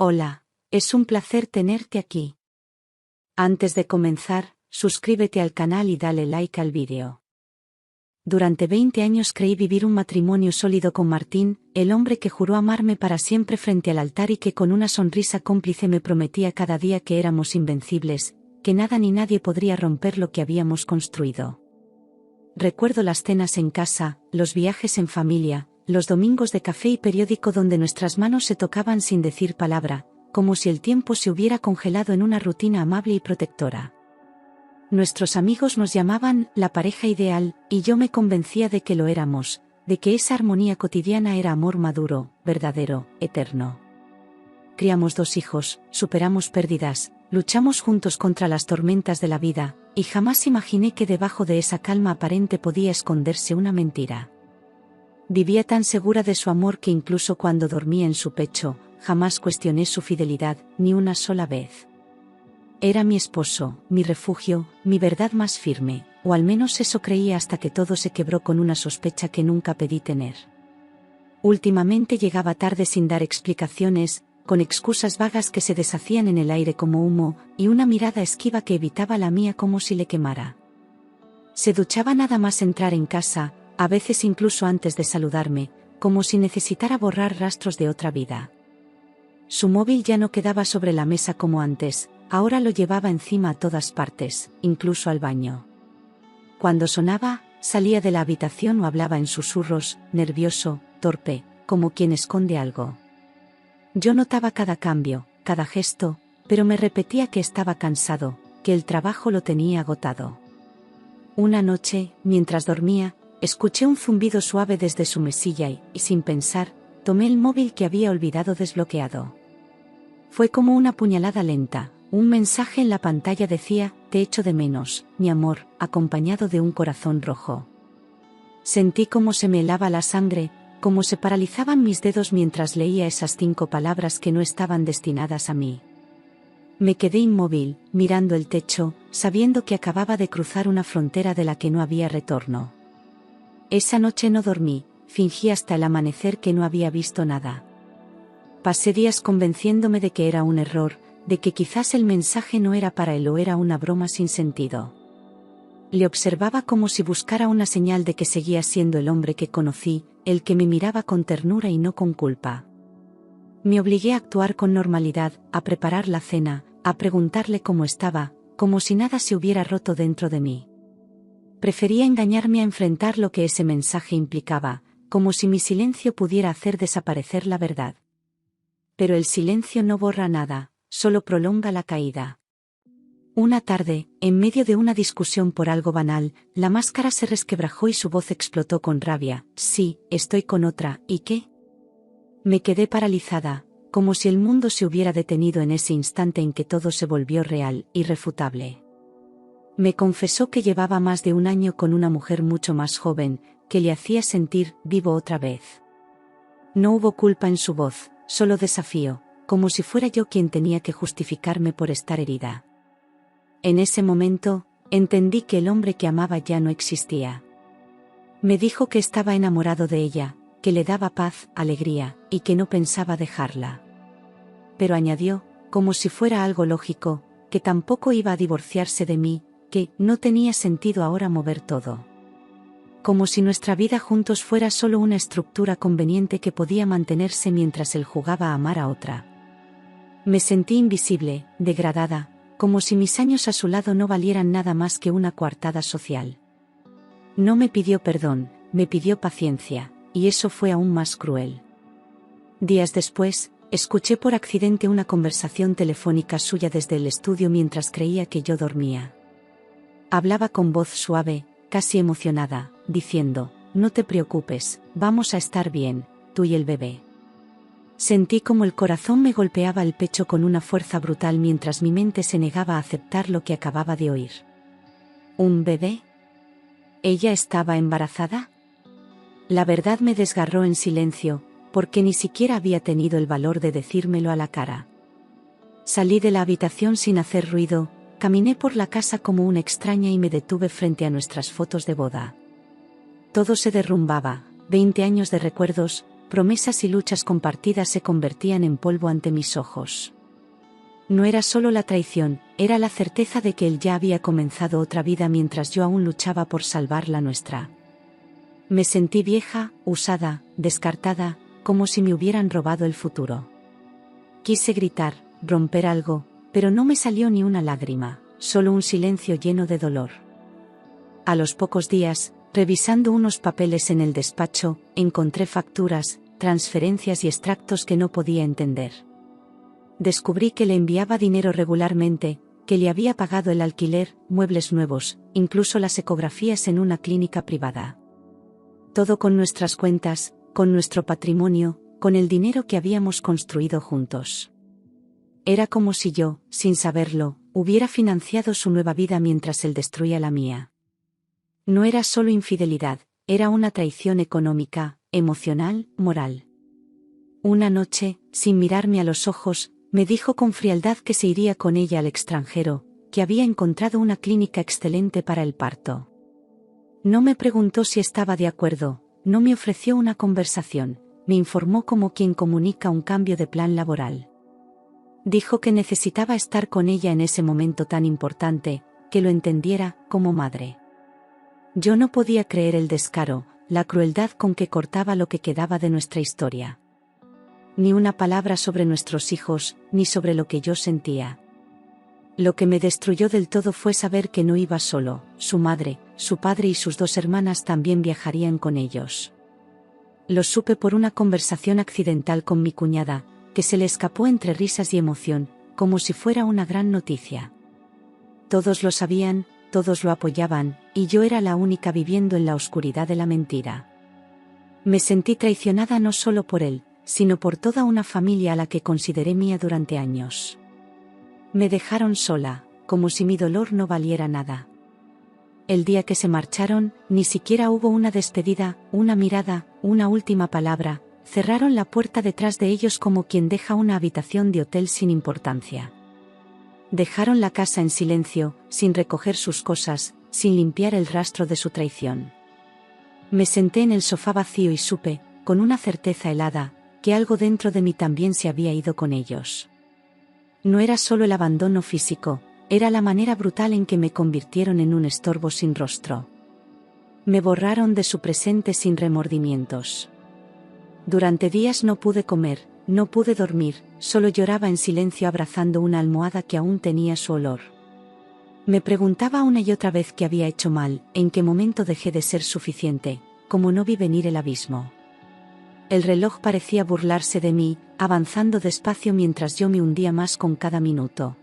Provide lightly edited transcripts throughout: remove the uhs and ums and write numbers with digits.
Hola, es un placer tenerte aquí. Antes de comenzar, suscríbete al canal y dale like al vídeo. Durante 20 años creí vivir un matrimonio sólido con Martín, el hombre que juró amarme para siempre frente al altar y que con una sonrisa cómplice me prometía cada día que éramos invencibles, que nada ni nadie podría romper lo que habíamos construido. Recuerdo las cenas en casa, los viajes en familia, los domingos de café y periódico donde nuestras manos se tocaban sin decir palabra, como si el tiempo se hubiera congelado en una rutina amable y protectora. Nuestros amigos nos llamaban la pareja ideal, y yo me convencía de que lo éramos, de que esa armonía cotidiana era amor maduro, verdadero, eterno. Criamos 2 hijos, superamos pérdidas, luchamos juntos contra las tormentas de la vida, y jamás imaginé que debajo de esa calma aparente podía esconderse una mentira. Vivía tan segura de su amor que incluso cuando dormía en su pecho, jamás cuestioné su fidelidad, ni una sola vez. Era mi esposo, mi refugio, mi verdad más firme, o al menos eso creía hasta que todo se quebró con una sospecha que nunca pedí tener. Últimamente llegaba tarde sin dar explicaciones, con excusas vagas que se deshacían en el aire como humo, y una mirada esquiva que evitaba la mía como si le quemara. Se duchaba nada más entrar en casa, a veces incluso antes de saludarme, como si necesitara borrar rastros de otra vida. Su móvil ya no quedaba sobre la mesa como antes, ahora lo llevaba encima a todas partes, incluso al baño. Cuando sonaba, salía de la habitación o hablaba en susurros, nervioso, torpe, como quien esconde algo. Yo notaba cada cambio, cada gesto, pero me repetía que estaba cansado, que el trabajo lo tenía agotado. Una noche, mientras dormía, escuché un zumbido suave desde su mesilla y sin pensar, tomé el móvil que había olvidado desbloqueado. Fue como una puñalada lenta, un mensaje en la pantalla decía, te echo de menos, mi amor, acompañado de un corazón rojo. Sentí cómo se me helaba la sangre, cómo se paralizaban mis dedos mientras leía esas 5 palabras que no estaban destinadas a mí. Me quedé inmóvil, mirando el techo, sabiendo que acababa de cruzar una frontera de la que no había retorno. Esa noche no dormí, fingí hasta el amanecer que no había visto nada. Pasé días convenciéndome de que era un error, de que quizás el mensaje no era para él o era una broma sin sentido. Le observaba como si buscara una señal de que seguía siendo el hombre que conocí, el que me miraba con ternura y no con culpa. Me obligué a actuar con normalidad, a preparar la cena, a preguntarle cómo estaba, como si nada se hubiera roto dentro de mí. Prefería engañarme a enfrentar lo que ese mensaje implicaba, como si mi silencio pudiera hacer desaparecer la verdad. Pero el silencio no borra nada, solo prolonga la caída. Una tarde, en medio de una discusión por algo banal, la máscara se resquebrajó y su voz explotó con rabia. Sí, estoy con otra, ¿y qué? Me quedé paralizada, como si el mundo se hubiera detenido en ese instante en que todo se volvió real, irrefutable. Me confesó que llevaba más de 1 año con una mujer mucho más joven, que le hacía sentir vivo otra vez. No hubo culpa en su voz, solo desafío, como si fuera yo quien tenía que justificarme por estar herida. En ese momento, entendí que el hombre que amaba ya no existía. Me dijo que estaba enamorado de ella, que le daba paz, alegría, y que no pensaba dejarla. Pero añadió, como si fuera algo lógico, que tampoco iba a divorciarse de mí, que no tenía sentido ahora mover todo. Como si nuestra vida juntos fuera solo una estructura conveniente que podía mantenerse mientras él jugaba a amar a otra. Me sentí invisible, degradada, como si mis años a su lado no valieran nada más que una coartada social. No me pidió perdón, me pidió paciencia, y eso fue aún más cruel. Días después, escuché por accidente una conversación telefónica suya desde el estudio mientras creía que yo dormía. Hablaba con voz suave, casi emocionada, diciendo, no te preocupes, vamos a estar bien, tú y el bebé. Sentí como el corazón me golpeaba el pecho con una fuerza brutal mientras mi mente se negaba a aceptar lo que acababa de oír. ¿Un bebé? ¿Ella estaba embarazada? La verdad me desgarró en silencio, porque ni siquiera había tenido el valor de decírmelo a la cara. Salí de la habitación sin hacer ruido, caminé por la casa como una extraña y me detuve frente a nuestras fotos de boda. Todo se derrumbaba, 20 años de recuerdos, promesas y luchas compartidas se convertían en polvo ante mis ojos. No era solo la traición, era la certeza de que él ya había comenzado otra vida mientras yo aún luchaba por salvar la nuestra. Me sentí vieja, usada, descartada, como si me hubieran robado el futuro. Quise gritar, romper algo, pero no me salió ni una lágrima, solo un silencio lleno de dolor. A los pocos días, revisando unos papeles en el despacho, encontré facturas, transferencias y extractos que no podía entender. Descubrí que le enviaba dinero regularmente, que le había pagado el alquiler, muebles nuevos, incluso las ecografías en una clínica privada. Todo con nuestras cuentas, con nuestro patrimonio, con el dinero que habíamos construido juntos. Era como si yo, sin saberlo, hubiera financiado su nueva vida mientras él destruía la mía. No era solo infidelidad, era una traición económica, emocional, moral. Una noche, sin mirarme a los ojos, me dijo con frialdad que se iría con ella al extranjero, que había encontrado una clínica excelente para el parto. No me preguntó si estaba de acuerdo, no me ofreció una conversación, me informó como quien comunica un cambio de plan laboral. Dijo que necesitaba estar con ella en ese momento tan importante, que lo entendiera, como madre. Yo no podía creer el descaro, la crueldad con que cortaba lo que quedaba de nuestra historia. Ni una palabra sobre nuestros hijos, ni sobre lo que yo sentía. Lo que me destruyó del todo fue saber que no iba solo, su madre, su padre y sus 2 hermanas también viajarían con ellos. Lo supe por una conversación accidental con mi cuñada, que se le escapó entre risas y emoción, como si fuera una gran noticia. Todos lo sabían, todos lo apoyaban, y yo era la única viviendo en la oscuridad de la mentira. Me sentí traicionada no solo por él, sino por toda una familia a la que consideré mía durante años. Me dejaron sola, como si mi dolor no valiera nada. El día que se marcharon, ni siquiera hubo una despedida, una mirada, una última palabra, cerraron la puerta detrás de ellos como quien deja una habitación de hotel sin importancia. Dejaron la casa en silencio, sin recoger sus cosas, sin limpiar el rastro de su traición. Me senté en el sofá vacío y supe, con una certeza helada, que algo dentro de mí también se había ido con ellos. No era solo el abandono físico, era la manera brutal en que me convirtieron en un estorbo sin rostro. Me borraron de su presente sin remordimientos. Durante días no pude comer, no pude dormir, solo lloraba en silencio abrazando una almohada que aún tenía su olor. Me preguntaba una y otra vez qué había hecho mal, en qué momento dejé de ser suficiente, cómo no vi venir el abismo. El reloj parecía burlarse de mí, avanzando despacio mientras yo me hundía más con cada minuto.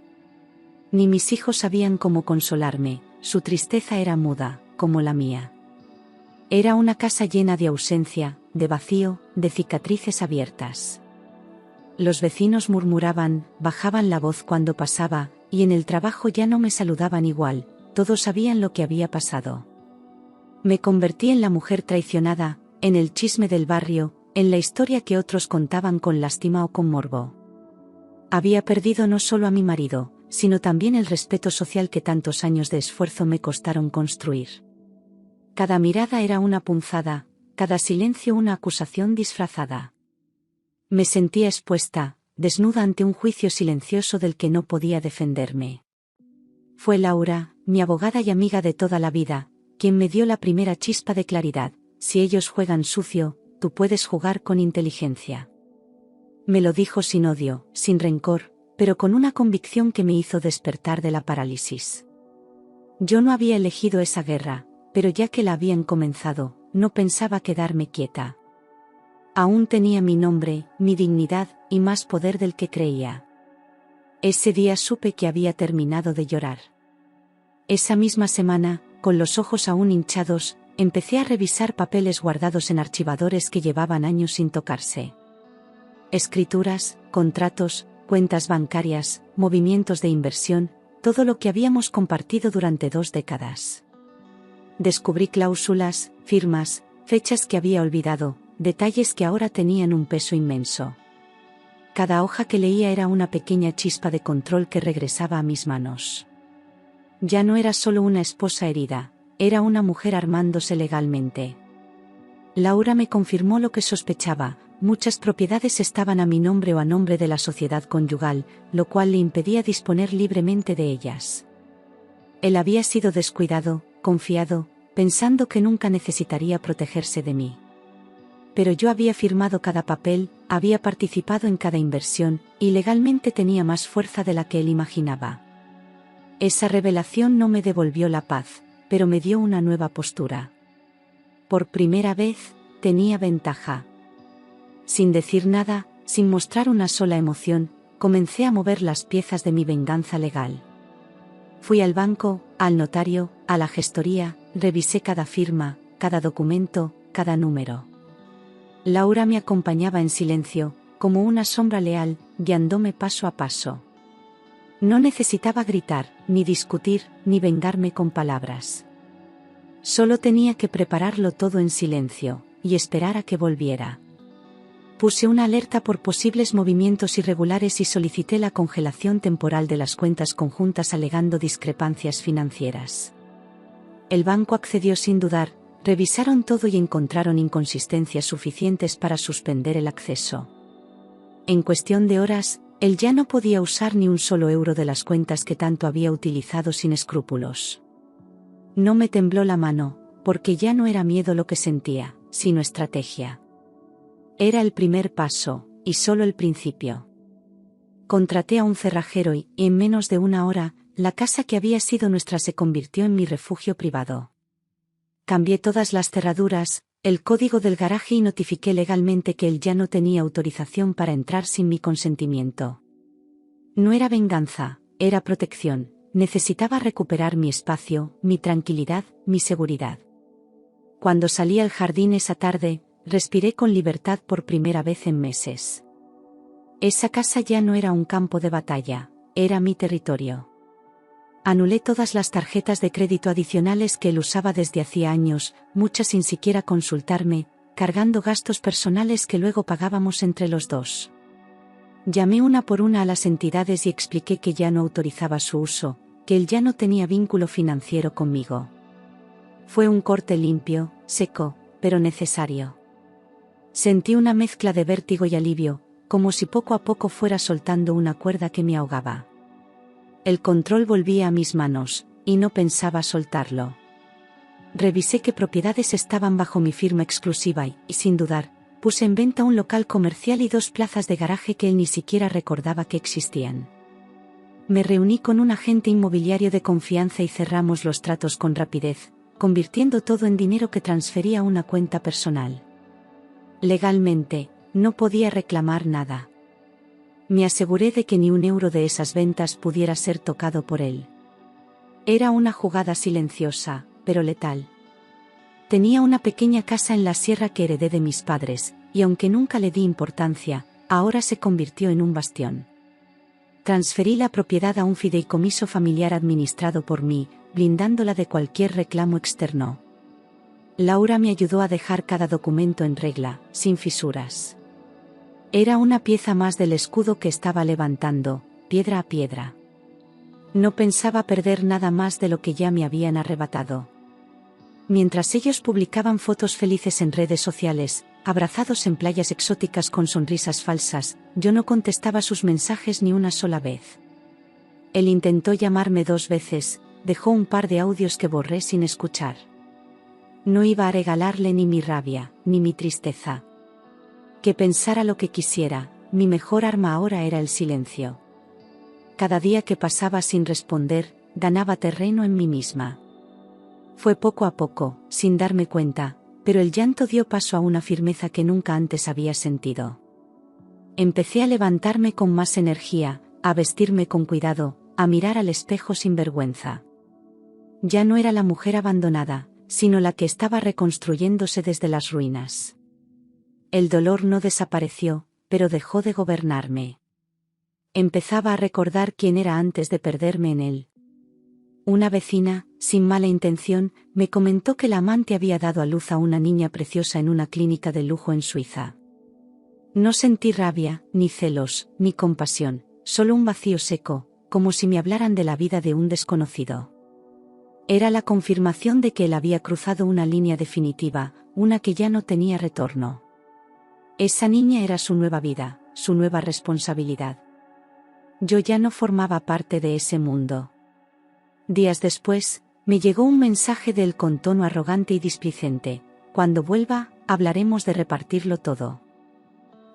Ni mis hijos sabían cómo consolarme, su tristeza era muda, como la mía. Era una casa llena de ausencia, de vacío, de cicatrices abiertas. Los vecinos murmuraban, bajaban la voz cuando pasaba, y en el trabajo ya no me saludaban igual, todos sabían lo que había pasado. Me convertí en la mujer traicionada, en el chisme del barrio, en la historia que otros contaban con lástima o con morbo. Había perdido no solo a mi marido, sino también el respeto social que tantos años de esfuerzo me costaron construir. Cada mirada era una punzada, cada silencio una acusación disfrazada. Me sentía expuesta, desnuda ante un juicio silencioso del que no podía defenderme. Fue Laura, mi abogada y amiga de toda la vida, quien me dio la primera chispa de claridad: si ellos juegan sucio, tú puedes jugar con inteligencia. Me lo dijo sin odio, sin rencor, pero con una convicción que me hizo despertar de la parálisis. Yo no había elegido esa guerra, pero ya que la habían comenzado, no pensaba quedarme quieta. Aún tenía mi nombre, mi dignidad, y más poder del que creía. Ese día supe que había terminado de llorar. Esa misma semana, con los ojos aún hinchados, empecé a revisar papeles guardados en archivadores que llevaban años sin tocarse. Escrituras, contratos, cuentas bancarias, movimientos de inversión, todo lo que habíamos compartido durante 2 décadas. Descubrí cláusulas, firmas, fechas que había olvidado, detalles que ahora tenían un peso inmenso. Cada hoja que leía era una pequeña chispa de control que regresaba a mis manos. Ya no era solo una esposa herida, era una mujer armándose legalmente. Laura me confirmó lo que sospechaba: muchas propiedades estaban a mi nombre o a nombre de la sociedad conyugal, lo cual le impedía disponer libremente de ellas. Él había sido descuidado, confiado, pensando que nunca necesitaría protegerse de mí. Pero yo había firmado cada papel, había participado en cada inversión, y legalmente tenía más fuerza de la que él imaginaba. Esa revelación no me devolvió la paz, pero me dio una nueva postura. Por primera vez, tenía ventaja. Sin decir nada, sin mostrar una sola emoción, comencé a mover las piezas de mi venganza legal. Fui al banco, al notario, a la gestoría, revisé cada firma, cada documento, cada número. Laura me acompañaba en silencio, como una sombra leal, guiándome paso a paso. No necesitaba gritar, ni discutir, ni vengarme con palabras. Solo tenía que prepararlo todo en silencio, y esperar a que volviera. Puse una alerta por posibles movimientos irregulares y solicité la congelación temporal de las cuentas conjuntas alegando discrepancias financieras. El banco accedió sin dudar, revisaron todo y encontraron inconsistencias suficientes para suspender el acceso. En cuestión de horas, él ya no podía usar ni un solo euro de las cuentas que tanto había utilizado sin escrúpulos. No me tembló la mano, porque ya no era miedo lo que sentía, sino estrategia. Era el primer paso, y solo el principio. Contraté a un cerrajero y, en menos de una hora, la casa que había sido nuestra se convirtió en mi refugio privado. Cambié todas las cerraduras, el código del garaje y notifiqué legalmente que él ya no tenía autorización para entrar sin mi consentimiento. No era venganza, era protección, necesitaba recuperar mi espacio, mi tranquilidad, mi seguridad. Cuando salí al jardín esa tarde, respiré con libertad por primera vez en meses. Esa casa ya no era un campo de batalla, era mi territorio. Anulé todas las tarjetas de crédito adicionales que él usaba desde hacía años, muchas sin siquiera consultarme, cargando gastos personales que luego pagábamos entre los dos. Llamé una por una a las entidades y expliqué que ya no autorizaba su uso, que él ya no tenía vínculo financiero conmigo. Fue un corte limpio, seco, pero necesario. Sentí una mezcla de vértigo y alivio, como si poco a poco fuera soltando una cuerda que me ahogaba. El control volvía a mis manos, y no pensaba soltarlo. Revisé qué propiedades estaban bajo mi firma exclusiva y, sin dudar, puse en venta un local comercial y 2 plazas de garaje que él ni siquiera recordaba que existían. Me reuní con un agente inmobiliario de confianza y cerramos los tratos con rapidez, convirtiendo todo en dinero que transfería a una cuenta personal. Legalmente, no podía reclamar nada. Me aseguré de que ni un euro de esas ventas pudiera ser tocado por él. Era una jugada silenciosa, pero letal. Tenía una pequeña casa en la sierra que heredé de mis padres, y aunque nunca le di importancia, ahora se convirtió en un bastión. Transferí la propiedad a un fideicomiso familiar administrado por mí, blindándola de cualquier reclamo externo. Laura me ayudó a dejar cada documento en regla, sin fisuras. Era una pieza más del escudo que estaba levantando, piedra a piedra. No pensaba perder nada más de lo que ya me habían arrebatado. Mientras ellos publicaban fotos felices en redes sociales, abrazados en playas exóticas con sonrisas falsas, yo no contestaba sus mensajes ni una sola vez. Él intentó llamarme 2 veces, dejó un par de audios que borré sin escuchar. No iba a regalarle ni mi rabia, ni mi tristeza. Que pensara lo que quisiera, mi mejor arma ahora era el silencio. Cada día que pasaba sin responder, ganaba terreno en mí misma. Fue poco a poco, sin darme cuenta, pero el llanto dio paso a una firmeza que nunca antes había sentido. Empecé a levantarme con más energía, a vestirme con cuidado, a mirar al espejo sin vergüenza. Ya no era la mujer abandonada, sino la que estaba reconstruyéndose desde las ruinas. El dolor no desapareció, pero dejó de gobernarme. Empezaba a recordar quién era antes de perderme en él. Una vecina, sin mala intención, me comentó que la amante había dado a luz a una niña preciosa en una clínica de lujo en Suiza. No sentí rabia, ni celos, ni compasión, solo un vacío seco, como si me hablaran de la vida de un desconocido. Era la confirmación de que él había cruzado una línea definitiva, una que ya no tenía retorno. Esa niña era su nueva vida, su nueva responsabilidad. Yo ya no formaba parte de ese mundo. Días después, me llegó un mensaje de él con tono arrogante y displicente: cuando vuelva, hablaremos de repartirlo todo.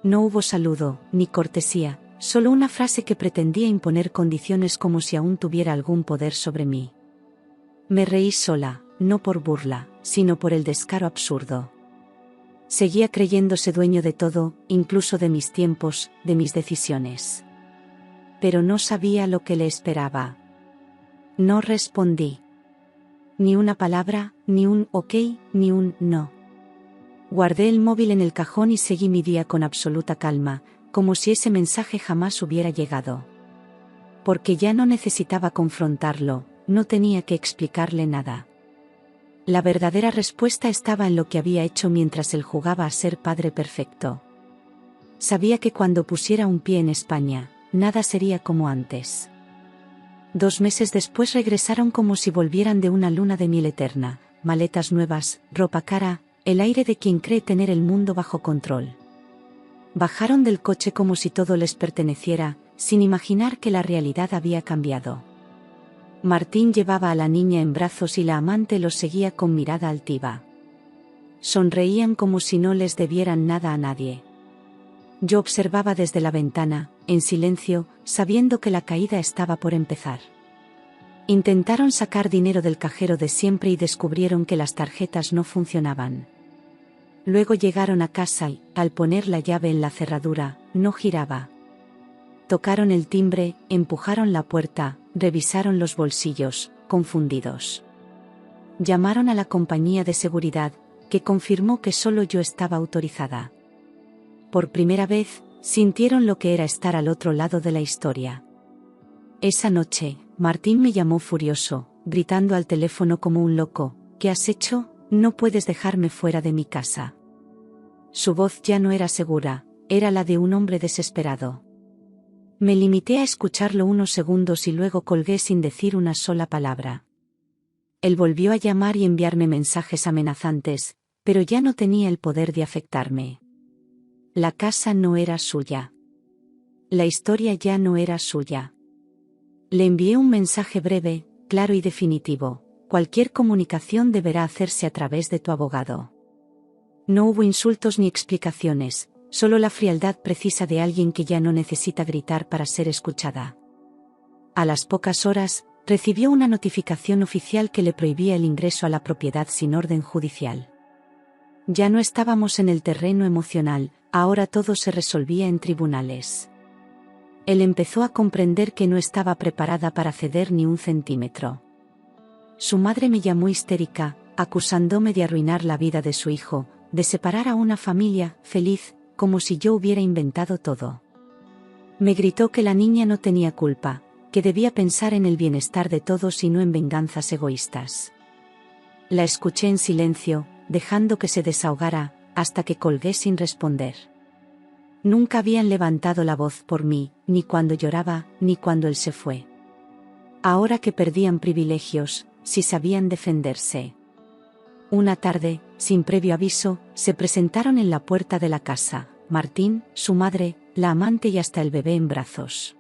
No hubo saludo, ni cortesía, solo una frase que pretendía imponer condiciones como si aún tuviera algún poder sobre mí. Me reí sola, no por burla, sino por el descaro absurdo. Seguía creyéndose dueño de todo, incluso de mis tiempos, de mis decisiones. Pero no sabía lo que le esperaba. No respondí. Ni una palabra, ni un ok, ni un no. Guardé el móvil en el cajón y seguí mi día con absoluta calma, como si ese mensaje jamás hubiera llegado. Porque ya no necesitaba confrontarlo, no tenía que explicarle nada. La verdadera respuesta estaba en lo que había hecho mientras él jugaba a ser padre perfecto. Sabía que cuando pusiera un pie en España, nada sería como antes. 2 meses después regresaron como si volvieran de una luna de miel eterna, maletas nuevas, ropa cara, el aire de quien cree tener el mundo bajo control. Bajaron del coche como si todo les perteneciera, sin imaginar que la realidad había cambiado. Martín llevaba a la niña en brazos y la amante los seguía con mirada altiva. Sonreían como si no les debieran nada a nadie. Yo observaba desde la ventana, en silencio, sabiendo que la caída estaba por empezar. Intentaron sacar dinero del cajero de siempre y descubrieron que las tarjetas no funcionaban. Luego llegaron a casa y, al poner la llave en la cerradura, no giraba. Tocaron el timbre, empujaron la puerta, revisaron los bolsillos, confundidos. Llamaron a la compañía de seguridad, que confirmó que solo yo estaba autorizada. Por primera vez, sintieron lo que era estar al otro lado de la historia. Esa noche, Martín me llamó furioso, gritando al teléfono como un loco: ¿qué has hecho? No puedes dejarme fuera de mi casa. Su voz ya no era segura, era la de un hombre desesperado. Me limité a escucharlo unos segundos y luego colgué sin decir una sola palabra. Él volvió a llamar y enviarme mensajes amenazantes, pero ya no tenía el poder de afectarme. La casa no era suya. La historia ya no era suya. Le envié un mensaje breve, claro y definitivo: cualquier comunicación deberá hacerse a través de tu abogado. No hubo insultos ni explicaciones, solo la frialdad precisa de alguien que ya no necesita gritar para ser escuchada. A las pocas horas, recibió una notificación oficial que le prohibía el ingreso a la propiedad sin orden judicial. Ya no estábamos en el terreno emocional, ahora todo se resolvía en tribunales. Él empezó a comprender que no estaba preparada para ceder ni un centímetro. Su madre me llamó histérica, acusándome de arruinar la vida de su hijo, de separar a una familia feliz, como si yo hubiera inventado todo. Me gritó que la niña no tenía culpa, que debía pensar en el bienestar de todos y no en venganzas egoístas. La escuché en silencio, dejando que se desahogara, hasta que colgué sin responder. Nunca habían levantado la voz por mí, ni cuando lloraba, ni cuando él se fue. Ahora que perdían privilegios, sí sabían defenderse. Una tarde, sin previo aviso, se presentaron en la puerta de la casa: Martín, su madre, la amante y hasta el bebé en brazos.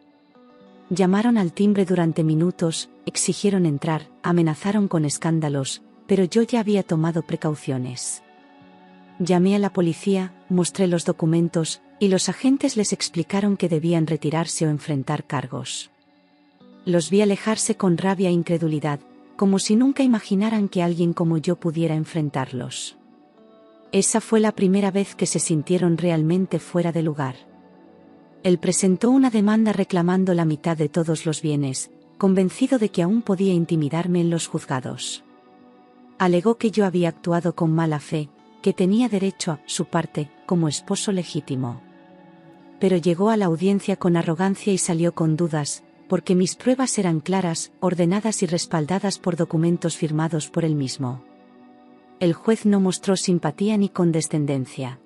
Llamaron al timbre durante minutos, exigieron entrar, amenazaron con escándalos, pero yo ya había tomado precauciones. Llamé a la policía, mostré los documentos, y los agentes les explicaron que debían retirarse o enfrentar cargos. Los vi alejarse con rabia e incredulidad, como si nunca imaginaran que alguien como yo pudiera enfrentarlos. Esa fue la primera vez que se sintieron realmente fuera de lugar. Él presentó una demanda reclamando la mitad de todos los bienes, convencido de que aún podía intimidarme en los juzgados. Alegó que yo había actuado con mala fe, que tenía derecho a su parte, como esposo legítimo. Pero llegó a la audiencia con arrogancia y salió con dudas, porque mis pruebas eran claras, ordenadas y respaldadas por documentos firmados por él mismo. El juez no mostró simpatía ni condescendencia.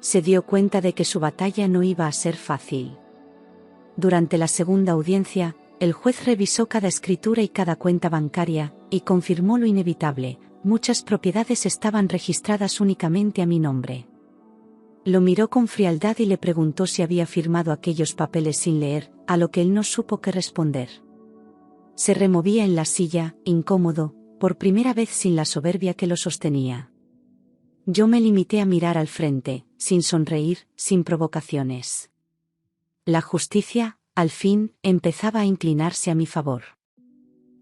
Se dio cuenta de que su batalla no iba a ser fácil. Durante la segunda audiencia, el juez revisó cada escritura y cada cuenta bancaria, y confirmó lo inevitable: muchas propiedades estaban registradas únicamente a mi nombre. Lo miró con frialdad y le preguntó si había firmado aquellos papeles sin leer, a lo que él no supo qué responder. Se removía en la silla, incómodo, por primera vez sin la soberbia que lo sostenía. Yo me limité a mirar al frente, sin sonreír, sin provocaciones. La justicia, al fin, empezaba a inclinarse a mi favor.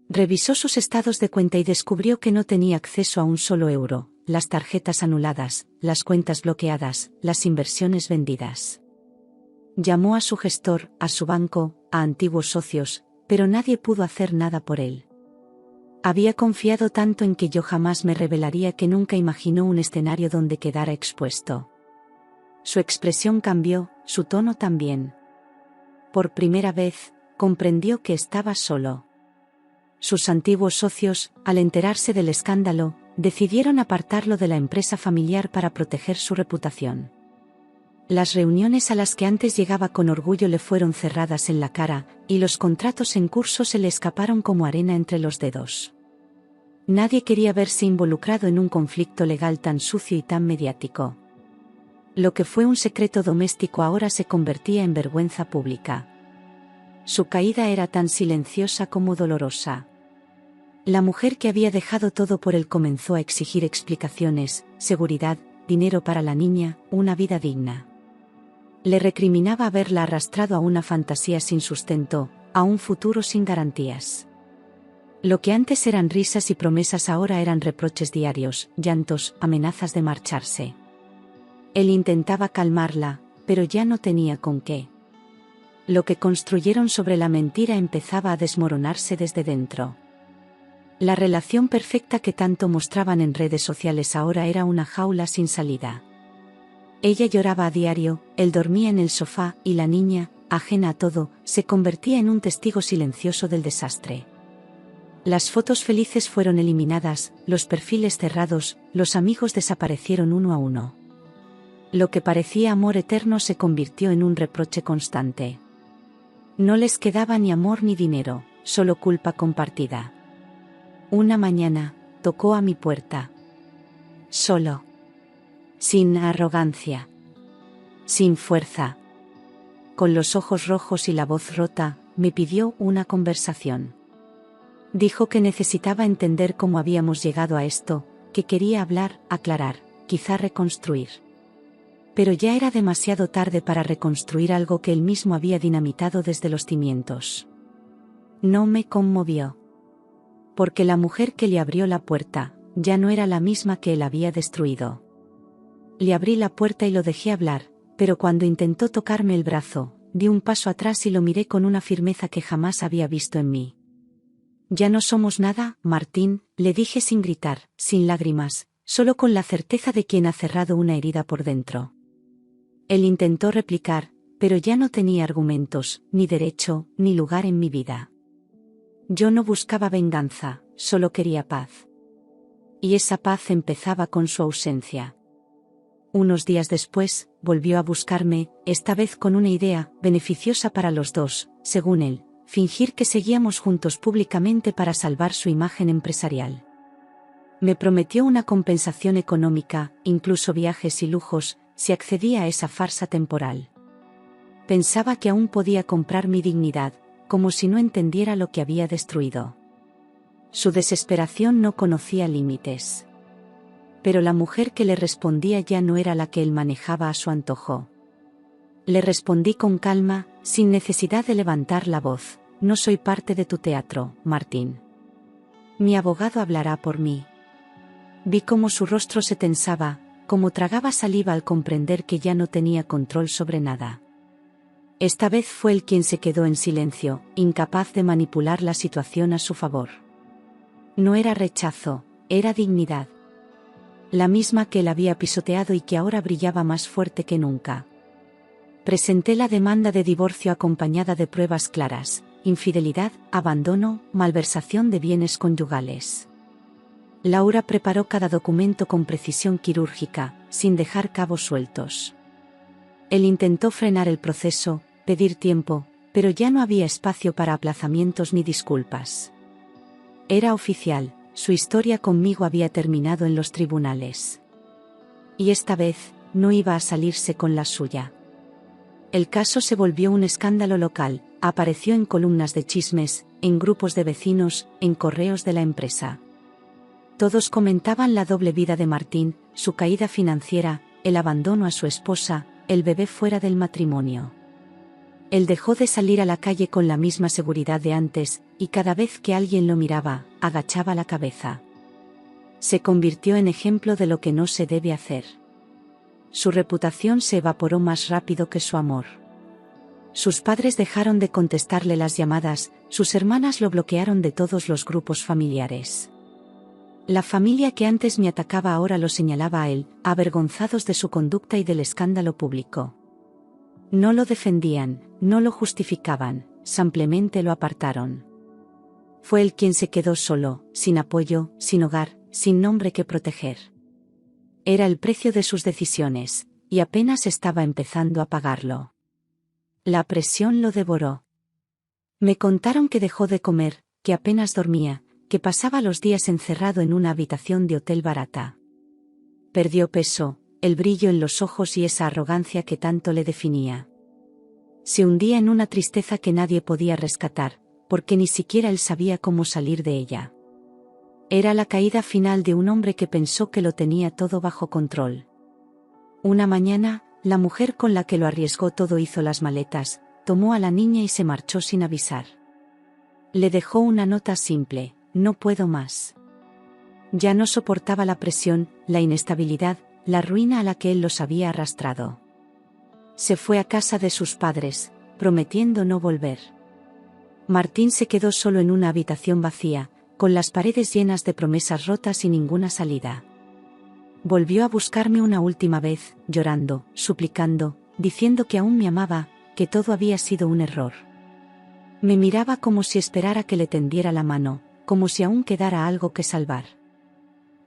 Revisó sus estados de cuenta y descubrió que no tenía acceso a un solo euro, las tarjetas anuladas, las cuentas bloqueadas, las inversiones vendidas. Llamó a su gestor, a su banco, a antiguos socios, pero nadie pudo hacer nada por él. Había confiado tanto en que yo jamás me revelaría que nunca imaginó un escenario donde quedara expuesto. Su expresión cambió, su tono también. Por primera vez, comprendió que estaba solo. Sus antiguos socios, al enterarse del escándalo, decidieron apartarlo de la empresa familiar para proteger su reputación. Las reuniones a las que antes llegaba con orgullo le fueron cerradas en la cara, y los contratos en curso se le escaparon como arena entre los dedos. Nadie quería verse involucrado en un conflicto legal tan sucio y tan mediático. Lo que fue un secreto doméstico ahora se convertía en vergüenza pública. Su caída era tan silenciosa como dolorosa. La mujer que había dejado todo por él comenzó a exigir explicaciones, seguridad, dinero para la niña, una vida digna. Le recriminaba haberla arrastrado a una fantasía sin sustento, a un futuro sin garantías. Lo que antes eran risas y promesas ahora eran reproches diarios, llantos, amenazas de marcharse. Él intentaba calmarla, pero ya no tenía con qué. Lo que construyeron sobre la mentira empezaba a desmoronarse desde dentro. La relación perfecta que tanto mostraban en redes sociales ahora era una jaula sin salida. Ella lloraba a diario, él dormía en el sofá, y la niña, ajena a todo, se convertía en un testigo silencioso del desastre. Las fotos felices fueron eliminadas, los perfiles cerrados, los amigos desaparecieron uno a uno. Lo que parecía amor eterno se convirtió en un reproche constante. No les quedaba ni amor ni dinero, solo culpa compartida. Una mañana, tocó a mi puerta. Solo. Sin arrogancia. Sin fuerza. Con los ojos rojos y la voz rota, me pidió una conversación. Dijo que necesitaba entender cómo habíamos llegado a esto, que quería hablar, aclarar, quizá reconstruir. Pero ya era demasiado tarde para reconstruir algo que él mismo había dinamitado desde los cimientos. No me conmovió. Porque la mujer que le abrió la puerta, ya no era la misma que él había destruido. Le abrí la puerta y lo dejé hablar, pero cuando intentó tocarme el brazo, di un paso atrás y lo miré con una firmeza que jamás había visto en mí. Ya no somos nada, Martín, le dije sin gritar, sin lágrimas, solo con la certeza de quien ha cerrado una herida por dentro. Él intentó replicar, pero ya no tenía argumentos, ni derecho, ni lugar en mi vida. Yo no buscaba venganza, solo quería paz. Y esa paz empezaba con su ausencia. Unos días después, volvió a buscarme, esta vez con una idea, beneficiosa para los dos, según él, fingir que seguíamos juntos públicamente para salvar su imagen empresarial. Me prometió una compensación económica, incluso viajes y lujos, si accedía a esa farsa temporal. Pensaba que aún podía comprar mi dignidad, como si no entendiera lo que había destruido. Su desesperación no conocía límites. Pero la mujer que le respondía ya no era la que él manejaba a su antojo. Le respondí con calma, sin necesidad de levantar la voz: no soy parte de tu teatro, Martín. Mi abogado hablará por mí. Vi cómo su rostro se tensaba, cómo tragaba saliva al comprender que ya no tenía control sobre nada. Esta vez fue él quien se quedó en silencio, incapaz de manipular la situación a su favor. No era rechazo, era dignidad. La misma que él había pisoteado y que ahora brillaba más fuerte que nunca. Presenté la demanda de divorcio acompañada de pruebas claras: infidelidad, abandono, malversación de bienes conyugales. Laura preparó cada documento con precisión quirúrgica, sin dejar cabos sueltos. Él intentó frenar el proceso, pedir tiempo, pero ya no había espacio para aplazamientos ni disculpas. Era oficial, su historia conmigo había terminado en los tribunales. Y esta vez, no iba a salirse con la suya. El caso se volvió un escándalo local, apareció en columnas de chismes, en grupos de vecinos, en correos de la empresa. Todos comentaban la doble vida de Martín, su caída financiera, el abandono a su esposa, el bebé fuera del matrimonio. Él dejó de salir a la calle con la misma seguridad de antes, y cada vez que alguien lo miraba, agachaba la cabeza. Se convirtió en ejemplo de lo que no se debe hacer. Su reputación se evaporó más rápido que su amor. Sus padres dejaron de contestarle las llamadas, sus hermanas lo bloquearon de todos los grupos familiares. La familia que antes me atacaba ahora lo señalaba a él, avergonzados de su conducta y del escándalo público. No lo defendían, no lo justificaban, simplemente lo apartaron. Fue él quien se quedó solo, sin apoyo, sin hogar, sin nombre que proteger. Era el precio de sus decisiones, y apenas estaba empezando a pagarlo. La presión lo devoró. Me contaron que dejó de comer, que apenas dormía, que pasaba los días encerrado en una habitación de hotel barata. Perdió peso, el brillo en los ojos y esa arrogancia que tanto le definía. Se hundía en una tristeza que nadie podía rescatar, porque ni siquiera él sabía cómo salir de ella. Era la caída final de un hombre que pensó que lo tenía todo bajo control. Una mañana, la mujer con la que lo arriesgó todo hizo las maletas, tomó a la niña y se marchó sin avisar. Le dejó una nota simple: no puedo más. Ya no soportaba la presión, la inestabilidad, la ruina a la que él los había arrastrado. Se fue a casa de sus padres, prometiendo no volver. Martín se quedó solo en una habitación vacía, con las paredes llenas de promesas rotas y ninguna salida. Volvió a buscarme una última vez, llorando, suplicando, diciendo que aún me amaba, que todo había sido un error. Me miraba como si esperara que le tendiera la mano, como si aún quedara algo que salvar.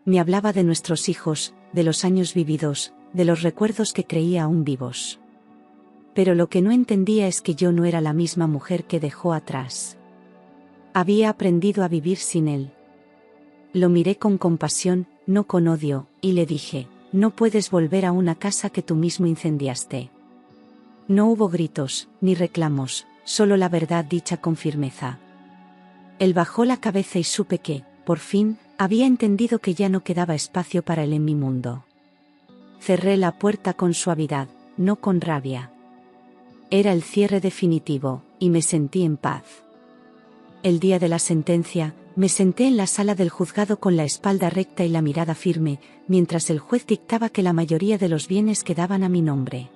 Me hablaba de nuestros hijos, de los años vividos, de los recuerdos que creía aún vivos. Pero lo que no entendía es que yo no era la misma mujer que dejó atrás. Había aprendido a vivir sin él. Lo miré con compasión, no con odio, y le dije: no puedes volver a una casa que tú mismo incendiaste. No hubo gritos, ni reclamos, solo la verdad dicha con firmeza. Él bajó la cabeza y supe que, por fin, había entendido que ya no quedaba espacio para él en mi mundo. Cerré la puerta con suavidad, no con rabia. Era el cierre definitivo, y me sentí en paz. El día de la sentencia, me senté en la sala del juzgado con la espalda recta y la mirada firme, mientras el juez dictaba que la mayoría de los bienes quedaban a mi nombre.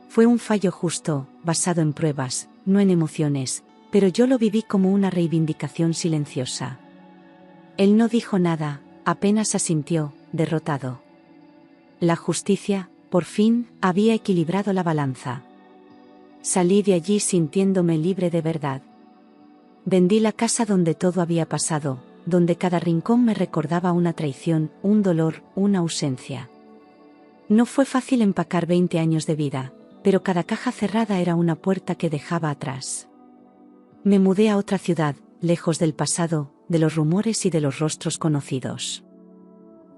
Fue un fallo justo, basado en pruebas, no en emociones, pero yo lo viví como una reivindicación silenciosa. Él no dijo nada, apenas asintió, derrotado. La justicia, por fin, había equilibrado la balanza. Salí de allí sintiéndome libre de verdad. Vendí la casa donde todo había pasado, donde cada rincón me recordaba una traición, un dolor, una ausencia. No fue fácil empacar 20 años de vida, pero cada caja cerrada era una puerta que dejaba atrás. Me mudé a otra ciudad, lejos del pasado, de los rumores y de los rostros conocidos.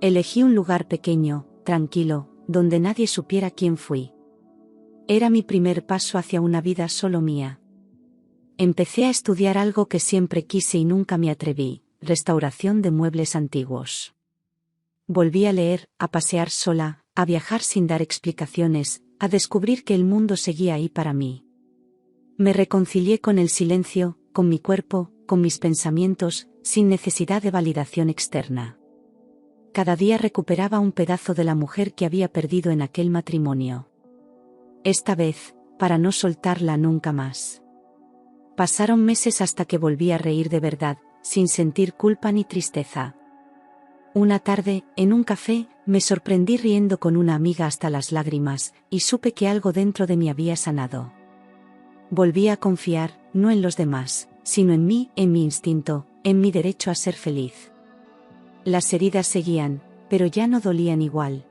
Elegí un lugar pequeño, tranquilo, donde nadie supiera quién fui. Era mi primer paso hacia una vida solo mía. Empecé a estudiar algo que siempre quise y nunca me atreví: restauración de muebles antiguos. Volví a leer, a pasear sola, a viajar sin dar explicaciones, a descubrir que el mundo seguía ahí para mí. Me reconcilié con el silencio, con mi cuerpo, con mis pensamientos, sin necesidad de validación externa. Cada día recuperaba un pedazo de la mujer que había perdido en aquel matrimonio. Esta vez, para no soltarla nunca más. Pasaron meses hasta que volví a reír de verdad, sin sentir culpa ni tristeza. Una tarde, en un café, me sorprendí riendo con una amiga hasta las lágrimas, y supe que algo dentro de mí había sanado. Volví a confiar, no en los demás, sino en mí, en mi instinto, en mi derecho a ser feliz. Las heridas seguían, pero ya no dolían igual.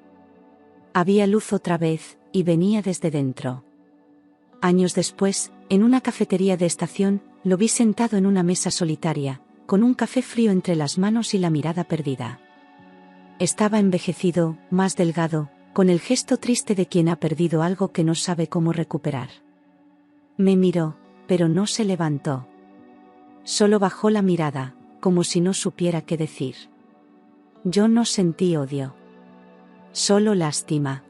Había luz otra vez, y venía desde dentro. Años después, en una cafetería de estación, lo vi sentado en una mesa solitaria, con un café frío entre las manos y la mirada perdida. Estaba envejecido, más delgado, con el gesto triste de quien ha perdido algo que no sabe cómo recuperar. Me miró, pero no se levantó. Solo bajó la mirada, como si no supiera qué decir. Yo no sentí odio. Solo lástima.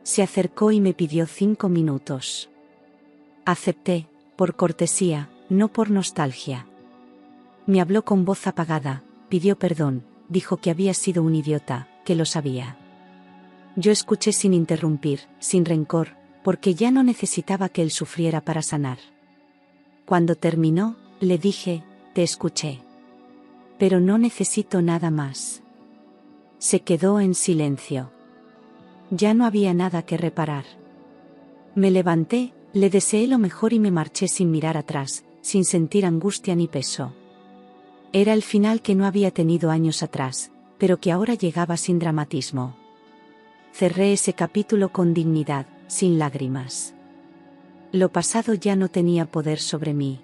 Se acercó y me pidió 5 minutos. Acepté, por cortesía, no por nostalgia. Me habló con voz apagada, pidió perdón, dijo que había sido un idiota, que lo sabía. Yo escuché sin interrumpir, sin rencor, porque ya no necesitaba que él sufriera para sanar. Cuando terminó, le dije, te escuché. Pero no necesito nada más. Se quedó en silencio. Ya no había nada que reparar. Me levanté, le deseé lo mejor y me marché sin mirar atrás, sin sentir angustia ni peso. Era el final que no había tenido años atrás, pero que ahora llegaba sin dramatismo. Cerré ese capítulo con dignidad, sin lágrimas. Lo pasado ya no tenía poder sobre mí.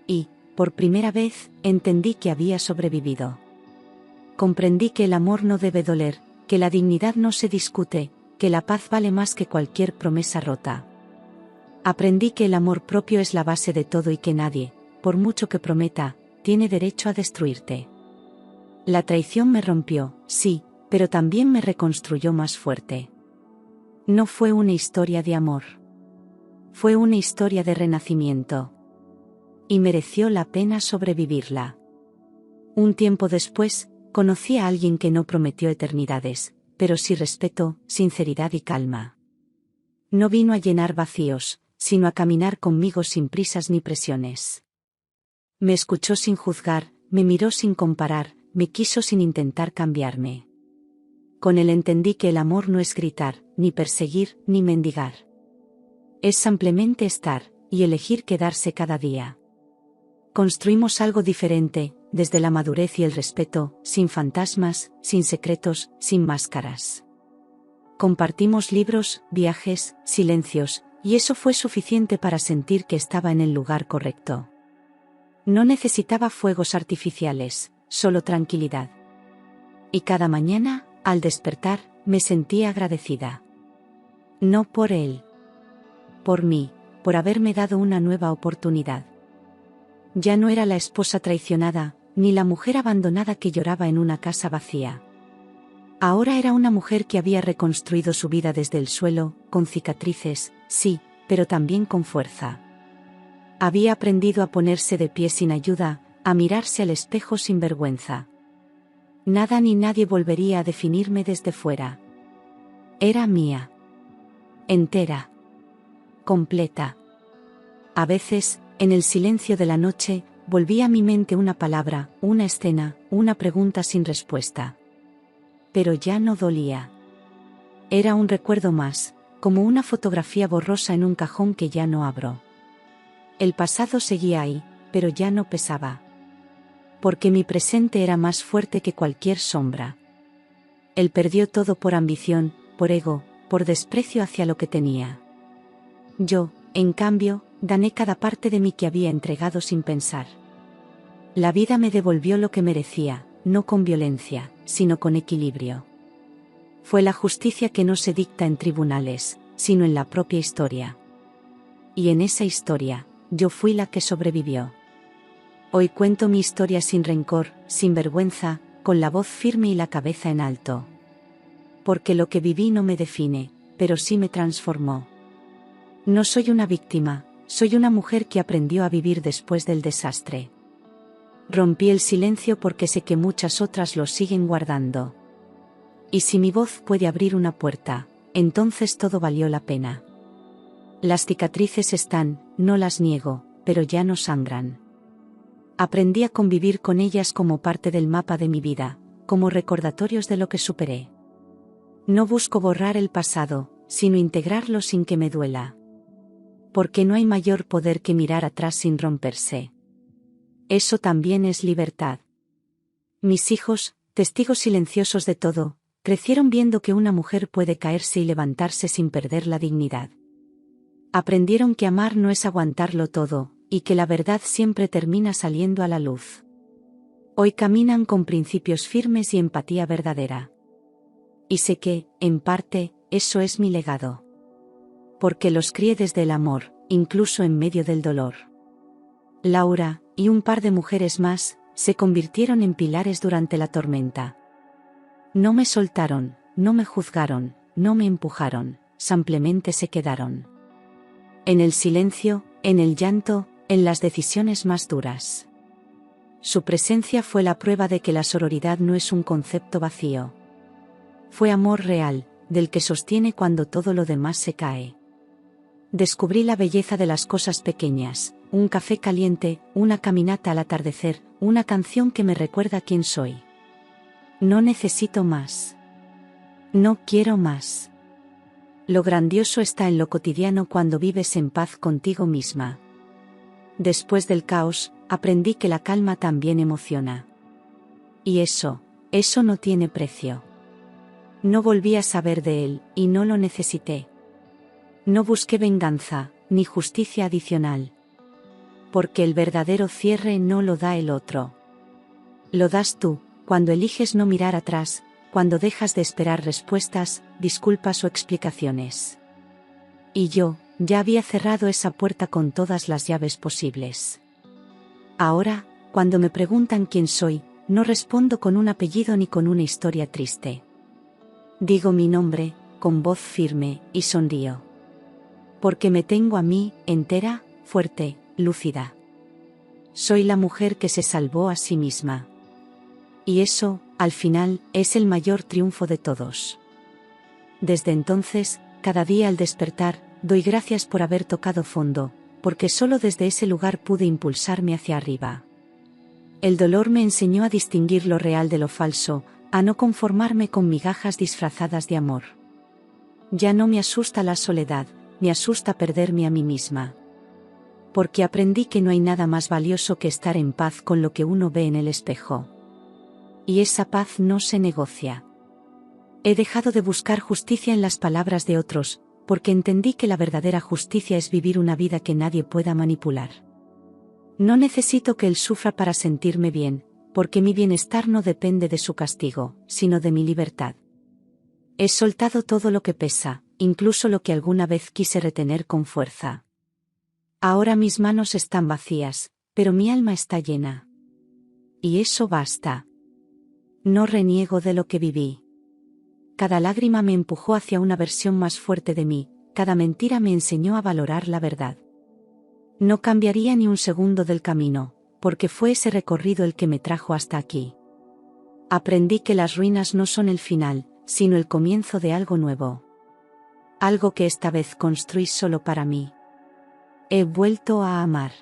Y, por primera vez, entendí que había sobrevivido. Comprendí que el amor no debe doler, que la dignidad no se discute, que la paz vale más que cualquier promesa rota. Aprendí que el amor propio es la base de todo y que nadie, por mucho que prometa, tiene derecho a destruirte. La traición me rompió, sí, pero también me reconstruyó más fuerte. No fue una historia de amor. Fue una historia de renacimiento. Y mereció la pena sobrevivirla. Un tiempo después, conocí a alguien que no prometió eternidades, pero sí respeto, sinceridad y calma. No vino a llenar vacíos, sino a caminar conmigo sin prisas ni presiones. Me escuchó sin juzgar, me miró sin comparar, me quiso sin intentar cambiarme. Con él entendí que el amor no es gritar, ni perseguir, ni mendigar. Es simplemente estar, y elegir quedarse cada día. Construimos algo diferente, desde la madurez y el respeto, sin fantasmas, sin secretos, sin máscaras. Compartimos libros, viajes, silencios, y eso fue suficiente para sentir que estaba en el lugar correcto. No necesitaba fuegos artificiales, solo tranquilidad. Y cada mañana, al despertar, me sentía agradecida. No por él. Por mí, por haberme dado una nueva oportunidad. Ya no era la esposa traicionada, ni la mujer abandonada que lloraba en una casa vacía. Ahora era una mujer que había reconstruido su vida desde el suelo, con cicatrices, sí, pero también con fuerza. Había aprendido a ponerse de pie sin ayuda, a mirarse al espejo sin vergüenza. Nada ni nadie volvería a definirme desde fuera. Era mía. Entera. Completa. A veces, en el silencio de la noche, volvía a mi mente una palabra, una escena, una pregunta sin respuesta. Pero ya no dolía. Era un recuerdo más, como una fotografía borrosa en un cajón que ya no abro. El pasado seguía ahí, pero ya no pesaba. Porque mi presente era más fuerte que cualquier sombra. Él perdió todo por ambición, por ego, por desprecio hacia lo que tenía. Yo, en cambio, gané cada parte de mí que había entregado sin pensar. La vida me devolvió lo que merecía, no con violencia, sino con equilibrio. Fue la justicia que no se dicta en tribunales, sino en la propia historia. Y en esa historia, yo fui la que sobrevivió. Hoy cuento mi historia sin rencor, sin vergüenza, con la voz firme y la cabeza en alto. Porque lo que viví no me define, pero sí me transformó. No soy una víctima, soy una mujer que aprendió a vivir después del desastre. Rompí el silencio porque sé que muchas otras lo siguen guardando. Y si mi voz puede abrir una puerta, entonces todo valió la pena. Las cicatrices están, no las niego, pero ya no sangran. Aprendí a convivir con ellas como parte del mapa de mi vida, como recordatorios de lo que superé. No busco borrar el pasado, sino integrarlo sin que me duela. Porque no hay mayor poder que mirar atrás sin romperse. Eso también es libertad. Mis hijos, testigos silenciosos de todo, crecieron viendo que una mujer puede caerse y levantarse sin perder la dignidad. Aprendieron que amar no es aguantarlo todo, y que la verdad siempre termina saliendo a la luz. Hoy caminan con principios firmes y empatía verdadera. Y sé que, en parte, eso es mi legado. Porque los crié desde el amor, incluso en medio del dolor. Laura, y un par de mujeres más, se convirtieron en pilares durante la tormenta. No me soltaron, no me juzgaron, no me empujaron, simplemente se quedaron. En el silencio, en el llanto, en las decisiones más duras. Su presencia fue la prueba de que la sororidad no es un concepto vacío. Fue amor real, del que sostiene cuando todo lo demás se cae. Descubrí la belleza de las cosas pequeñas, un café caliente, una caminata al atardecer, una canción que me recuerda quién soy. No necesito más. No quiero más. Lo grandioso está en lo cotidiano cuando vives en paz contigo misma. Después del caos, aprendí que la calma también emociona. Y eso no tiene precio. No volví a saber de él, y no lo necesité. No busqué venganza, ni justicia adicional. Porque el verdadero cierre no lo da el otro. Lo das tú, cuando eliges no mirar atrás, cuando dejas de esperar respuestas, disculpas o explicaciones. Y yo, ya había cerrado esa puerta con todas las llaves posibles. Ahora, cuando me preguntan quién soy, no respondo con un apellido ni con una historia triste. Digo mi nombre, con voz firme, y sonrío. Porque me tengo a mí, entera, fuerte, lúcida. Soy la mujer que se salvó a sí misma. Y eso, al final, es el mayor triunfo de todos. Desde entonces, cada día al despertar, doy gracias por haber tocado fondo, porque solo desde ese lugar pude impulsarme hacia arriba. El dolor me enseñó a distinguir lo real de lo falso, a no conformarme con migajas disfrazadas de amor. Ya no me asusta la soledad, me asusta perderme a mí misma. Porque aprendí que no hay nada más valioso que estar en paz con lo que uno ve en el espejo. Y esa paz no se negocia. He dejado de buscar justicia en las palabras de otros, porque entendí que la verdadera justicia es vivir una vida que nadie pueda manipular. No necesito que él sufra para sentirme bien, porque mi bienestar no depende de su castigo, sino de mi libertad. He soltado todo lo que pesa, incluso lo que alguna vez quise retener con fuerza. Ahora mis manos están vacías, pero mi alma está llena. Y eso basta. No reniego de lo que viví. Cada lágrima me empujó hacia una versión más fuerte de mí, cada mentira me enseñó a valorar la verdad. No cambiaría ni un segundo del camino, porque fue ese recorrido el que me trajo hasta aquí. Aprendí que las ruinas no son el final, sino el comienzo de algo nuevo. Algo que esta vez construí solo para mí. He vuelto a amar.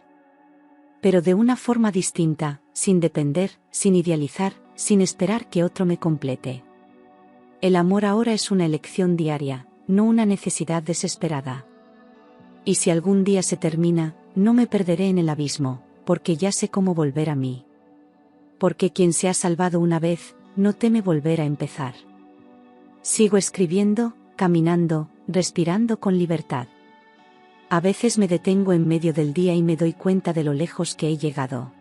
Pero de una forma distinta, sin depender, sin idealizar, sin esperar que otro me complete. El amor ahora es una elección diaria, no una necesidad desesperada. Y si algún día se termina, no me perderé en el abismo, porque ya sé cómo volver a mí. Porque quien se ha salvado una vez, no teme volver a empezar. Sigo escribiendo, caminando, respirando con libertad. A veces me detengo en medio del día y me doy cuenta de lo lejos que he llegado.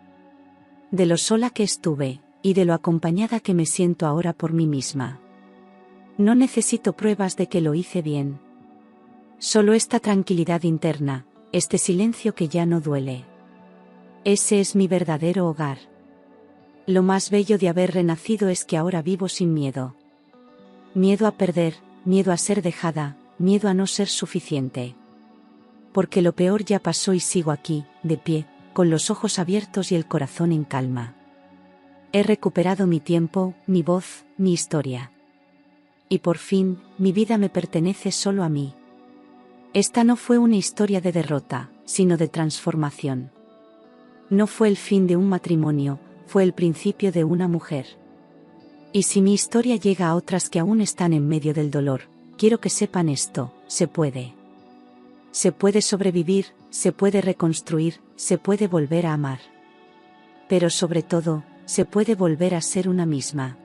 De lo sola que estuve, y de lo acompañada que me siento ahora por mí misma. No necesito pruebas de que lo hice bien. Solo esta tranquilidad interna, este silencio que ya no duele. Ese es mi verdadero hogar. Lo más bello de haber renacido es que ahora vivo sin miedo. Miedo a perder, miedo a ser dejada, miedo a no ser suficiente. Porque lo peor ya pasó y sigo aquí, de pie, con los ojos abiertos y el corazón en calma. He recuperado mi tiempo, mi voz, mi historia. Y por fin, mi vida me pertenece solo a mí. Esta no fue una historia de derrota, sino de transformación. No fue el fin de un matrimonio, fue el principio de una mujer. Y si mi historia llega a otras que aún están en medio del dolor, quiero que sepan esto: se puede. Se puede sobrevivir, se puede reconstruir, se puede volver a amar. Pero sobre todo, se puede volver a ser una misma.